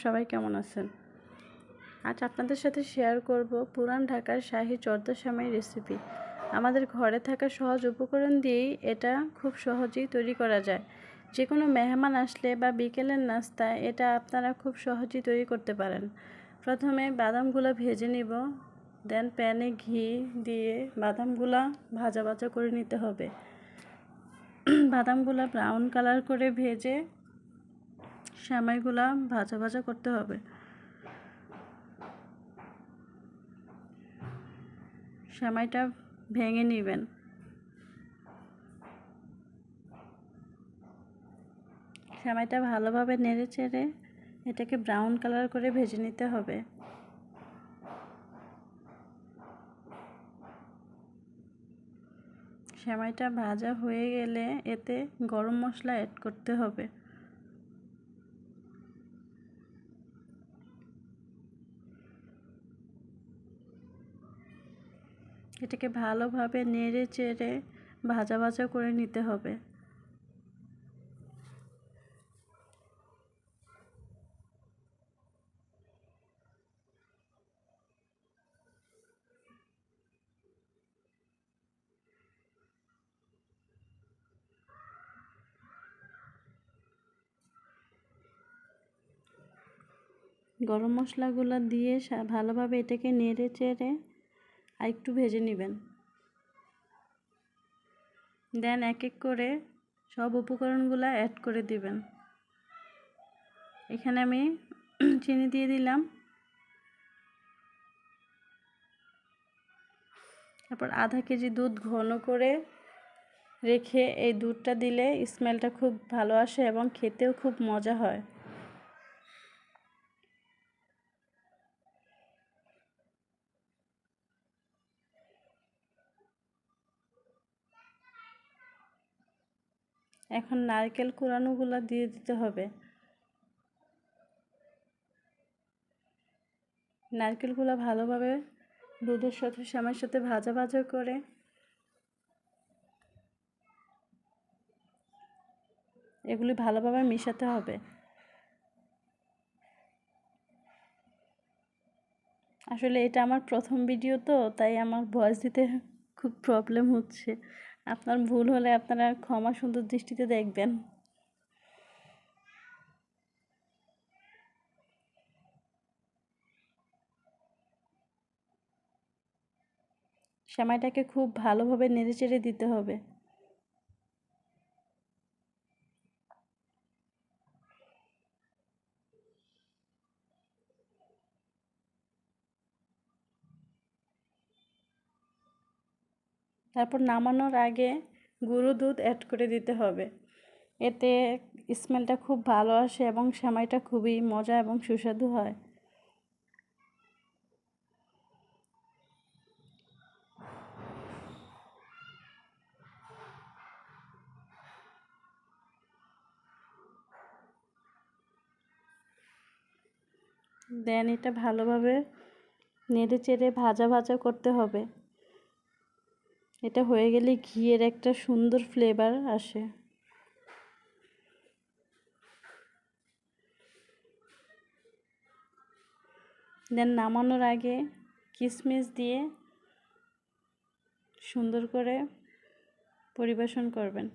সবাই কেমন আছেন? আজ আপনাদের সাথে শেয়ার করব পুরান ঢাকার শাহী জর্দা সেমাই রেসিপি। আমাদের ঘরে থাকা সহজ উপকরণ দিয়েই এটা খুব সহজেই তৈরি করা যায়। যে কোনো মেহমান আসলে বা বিকেলের নাস্তায় এটা আপনারা খুব সহজেই তৈরি করতে পারেন। প্রথমে বাদামগুলো ভেজে নিব, দেন প্যানে ঘি দিয়ে বাদামগুলো ভাজা ভাজা করে নিতে হবে। বাদামগুলো ব্রাউন কালার করে ভেজে সেমাইগুলা ভাজা ভাজা করতে হবে। সেমাইটা ভেঙে নেবেন। সেমাইটা ভালোভাবে নেড়ে চেড়ে এটাকে ব্রাউন কালার করে ভেজে নিতে হবে। সেমাইটা ভাজা হয়ে গেলে এতে গরম মশলা অ্যাড করতে হবে। এটাকে ভালোভাবে নেড়ে চেড়ে ভাজা ভাজা করে নিতে হবে। গরম মশলাগুলো দিয়ে ভালোভাবে এটাকে নেড়ে চেড়ে আর একটু ভেজে নেবেন। দেন এক এক করে সব উপকরণগুলো অ্যাড করে দিবেন। এখানে আমি চিনি দিয়ে দিলাম। তারপর আধা কেজি দুধ ঘন করে রেখে এই দুধটা দিলে স্মেলটা খুব ভালো আসে এবং খেতেও খুব মজা হয়। এখন নারকেল কোরানোগুলো দিয়ে দিতে হবে। নারকেলগুলো ভালোভাবে দুধের সাথে সেমাইয়ের সাথে ভাজা ভাজা করে এগুলি ভালোভাবে মেশাতে হবে। আসলে এটা আমার প্রথম ভিডিও তো, তাই আমার ভয়েস দিতে খুব প্রবলেম হচ্ছে। আপনার ভুল হলে আপনারা ক্ষমা সুন্দর দৃষ্টিতে দেখবেন। সেমাইটাকে খুব ভালোভাবে নেড়েচেড়ে দিতে হবে। তারপর নামানোর আগে গুঁড়ো দুধ অ্যাড করে দিতে হবে। এতে স্মেলটা খুব ভালো আসে এবং সেমাইটা খুবই মজা এবং সুস্বাদু হয়। দেন এটা ভালোভাবে নেড়ে চেড়ে ভাজা ভাজা করতে হবে। এটা হয়ে গেলে ঘিয়ের একটা সুন্দর ফ্লেভার আসে। দেন নামানোর আগে কিশমিশ দিয়ে সুন্দর করে পরিবেশন করবেন।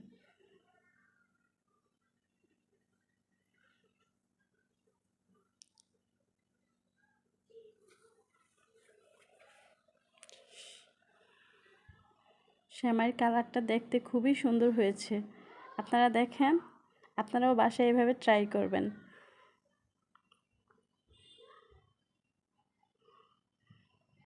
সেমাইয়ের কালারটা দেখতে খুবই সুন্দর হয়েছে। আপনারা দেখেন, আপনারাও বাসায় এভাবে ট্রাই করবেন।